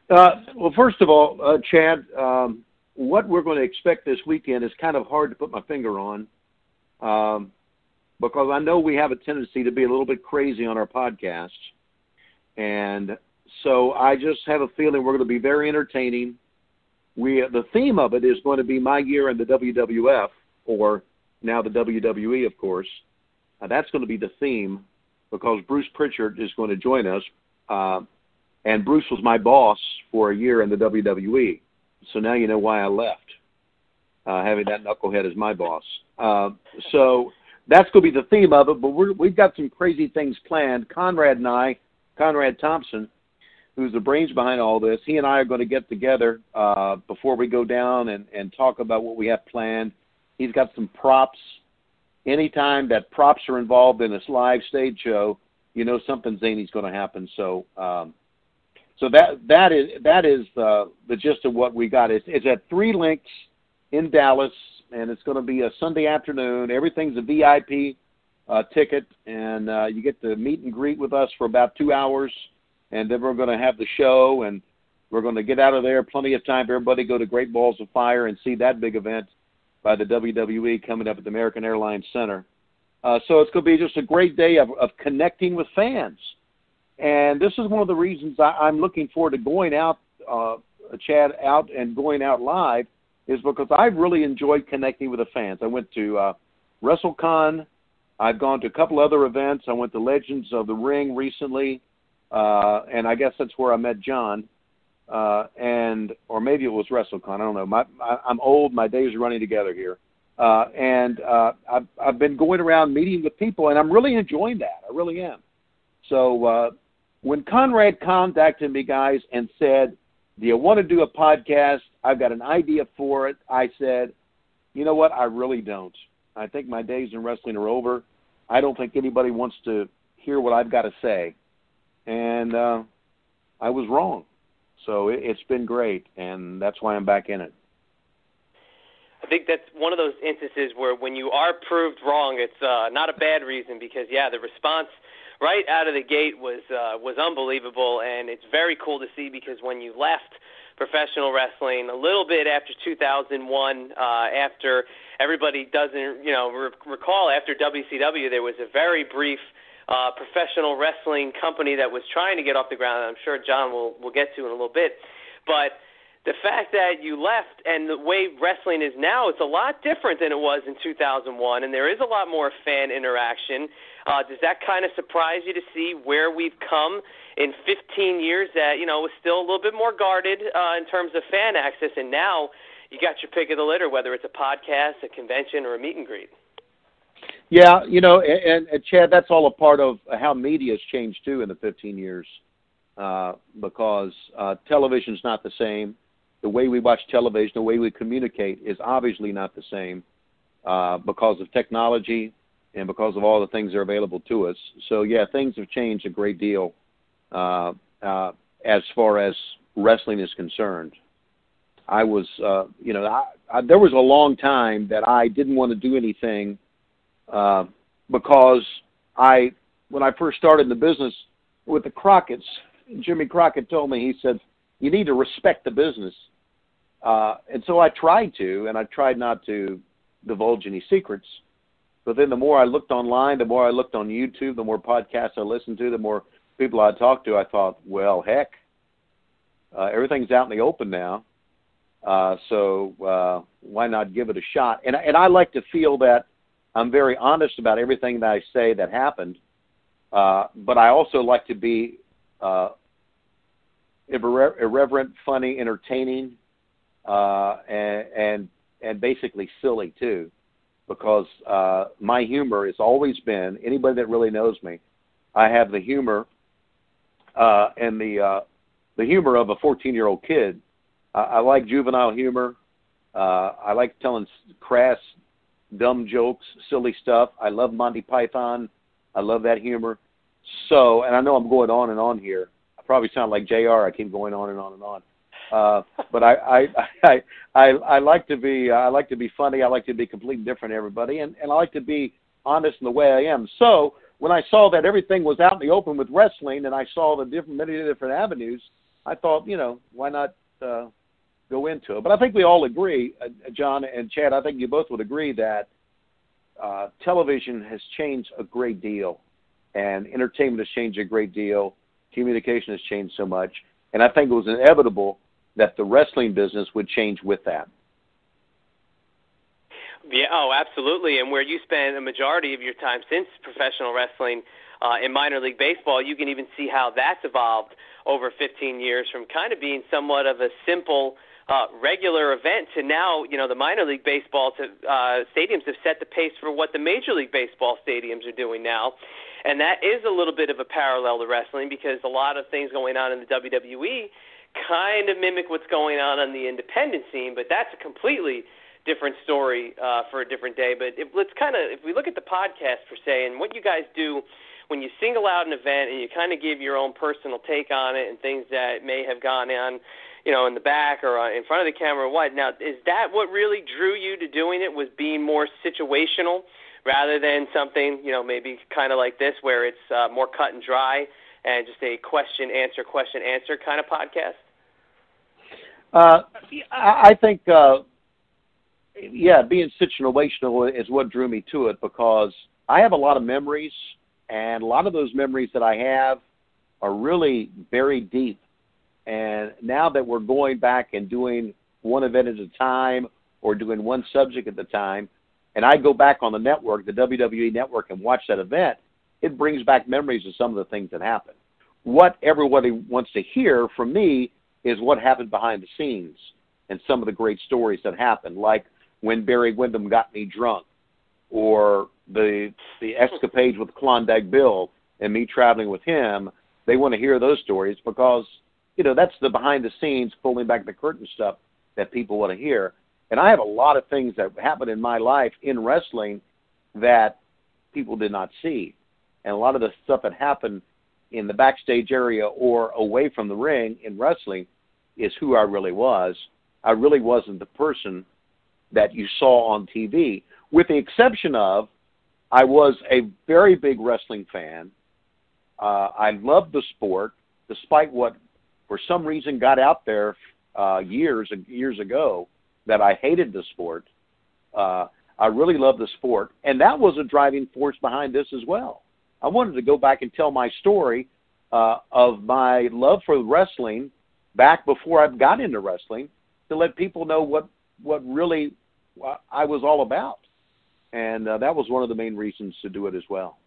Well, first of all, Chad, what we're going to expect this weekend is kind of hard to put my finger on because I know we have a tendency to be a little bit crazy on our podcasts. And so I just have a feeling we're going to be very entertaining. The theme of it is going to be my year in the WWF, or now the WWE, of course. That's going to be the theme because Bruce Pritchard is going to join us. And Bruce was my boss for a year in the WWE. So now you know why I left, having that knucklehead as my boss. So that's going to be the theme of it, but we've got some crazy things planned. Conrad Thompson, who's the brains behind all this, he and I are going to get together before we go down and talk about what we have planned. He's got some props. Anytime that props are involved in this live stage show, you know something zany's going to happen. So that is the gist of what we got. It's at 3 Links in Dallas, and it's going to be a Sunday afternoon. Everything's a VIP ticket, and you get to meet and greet with us for about 2 hours, and then we're going to have the show, and we're going to get out of there. Plenty of time for everybody to go to Great Balls of Fire and see that big event by the WWE coming up at the American Airlines Center. So it's going to be just a great day of connecting with fans. And this is one of the reasons I'm looking forward to going out, Chad, out and going out live, is because I've really enjoyed connecting with the fans. I went to WrestleCon. I've gone to a couple other events. I went to Legends of the Ring recently, and I guess that's where I met John. Or maybe it was WrestleCon. I don't know. I'm old. My days are running together here. I've been going around meeting with people, and I'm really enjoying that. I really am. So when Conrad contacted me, guys, and said, do you want to do a podcast? I've got an idea for it. I said, you know what? I really don't. I think my days in wrestling are over. I don't think anybody wants to hear what I've got to say. And I was wrong. So it's been great, and that's why I'm back in it. I think that's one of those instances where when you are proved wrong, it's not a bad reason because, yeah, the response right out of the gate was unbelievable, and it's very cool to see because when you left professional wrestling a little bit after 2001, after everybody doesn't, recall, after WCW, there was a very brief professional wrestling company that was trying to get off the ground, and I'm sure John will get to in a little bit. But the fact that you left and the way wrestling is now, it's a lot different than it was in 2001, and there is a lot more fan interaction. Does that kind of surprise you to see where we've come in 15 years that, was still a little bit more guarded in terms of fan access, and now you got your pick of the litter, whether it's a podcast, a convention, or a meet and greet? Yeah, and Chad, that's all a part of how media's changed, too, in the 15 years because television's not the same. The way we watch television, the way we communicate is obviously not the same because of technology and because of all the things that are available to us. So, yeah, things have changed a great deal as far as wrestling is concerned. I was, there was a long time that I didn't want to do anything because when I first started in the business with the Crockett's, Jimmy Crockett told me, he said, you need to respect the business. And so I tried to, and I tried not to divulge any secrets. But then the more I looked online, the more I looked on YouTube, the more podcasts I listened to, the more people I talked to, I thought, well, heck, everything's out in the open now. So why not give it a shot? And I like to feel that I'm very honest about everything that I say that happened. But I also like to be irreverent, funny, entertaining, and basically silly too, because my humor has always been, anybody that really knows me, I have the humor and the humor of a 14-year-old kid. I like juvenile humor. I like telling crass, dumb jokes, silly stuff. I love Monty Python. I love that humor. So, and I know I'm going on and on here. I probably sound like JR. I keep going on and on and on. But I like to be funny. I like to be completely different than everybody, and I like to be honest in the way I am. So when I saw that everything was out in the open with wrestling, and I saw the many different avenues, I thought, why not go into it? But I think we all agree, John and Chad, I think you both would agree that television has changed a great deal, and entertainment has changed a great deal. Communication has changed so much, and I think it was inevitable that the wrestling business would change with that. Yeah, oh, absolutely. And where you spend a majority of your time since professional wrestling in minor league baseball, you can even see how that's evolved over 15 years from kind of being somewhat of a simple regular event to now, the minor league baseball stadiums have set the pace for what the Major League Baseball stadiums are doing now. And that is a little bit of a parallel to wrestling because a lot of things going on in the WWE kind of mimic what's going on the independent scene, but that's a completely different story for a different day. But if we look at the podcast per se and what you guys do when you single out an event and you kind of give your own personal take on it and things that may have gone on, in the back or in front of the camera or what. Now, is that what really drew you to doing it, was being more situational rather than something, maybe kind of like this where it's more cut and dry and just a question, answer kind of podcast? I think, being situational is what drew me to it because I have a lot of memories, and a lot of those memories that I have are really buried deep. And now that we're going back and doing one event at a time or doing one subject at a time, and I go back on the network, the WWE network, and watch that event, it brings back memories of some of the things that happened. What everybody wants to hear from me is what happened behind the scenes and some of the great stories that happened, like when Barry Windham got me drunk, or the escapades with Klondike Bill and me traveling with him. They want to hear those stories because, that's the behind-the-scenes, pulling back the curtain stuff that people want to hear. And I have a lot of things that happened in my life in wrestling that people did not see. And a lot of the stuff that happened in the backstage area or away from the ring in wrestling is who I really was. I really wasn't the person that you saw on TV, with the exception of I was a very big wrestling fan. I loved the sport, despite what, for some reason, got out there years ago that I hated the sport. I really loved the sport, and that was a driving force behind this as well. I wanted to go back and tell my story of my love for wrestling back before I got into wrestling, to let people know what really I was all about. And that was one of the main reasons to do it as well.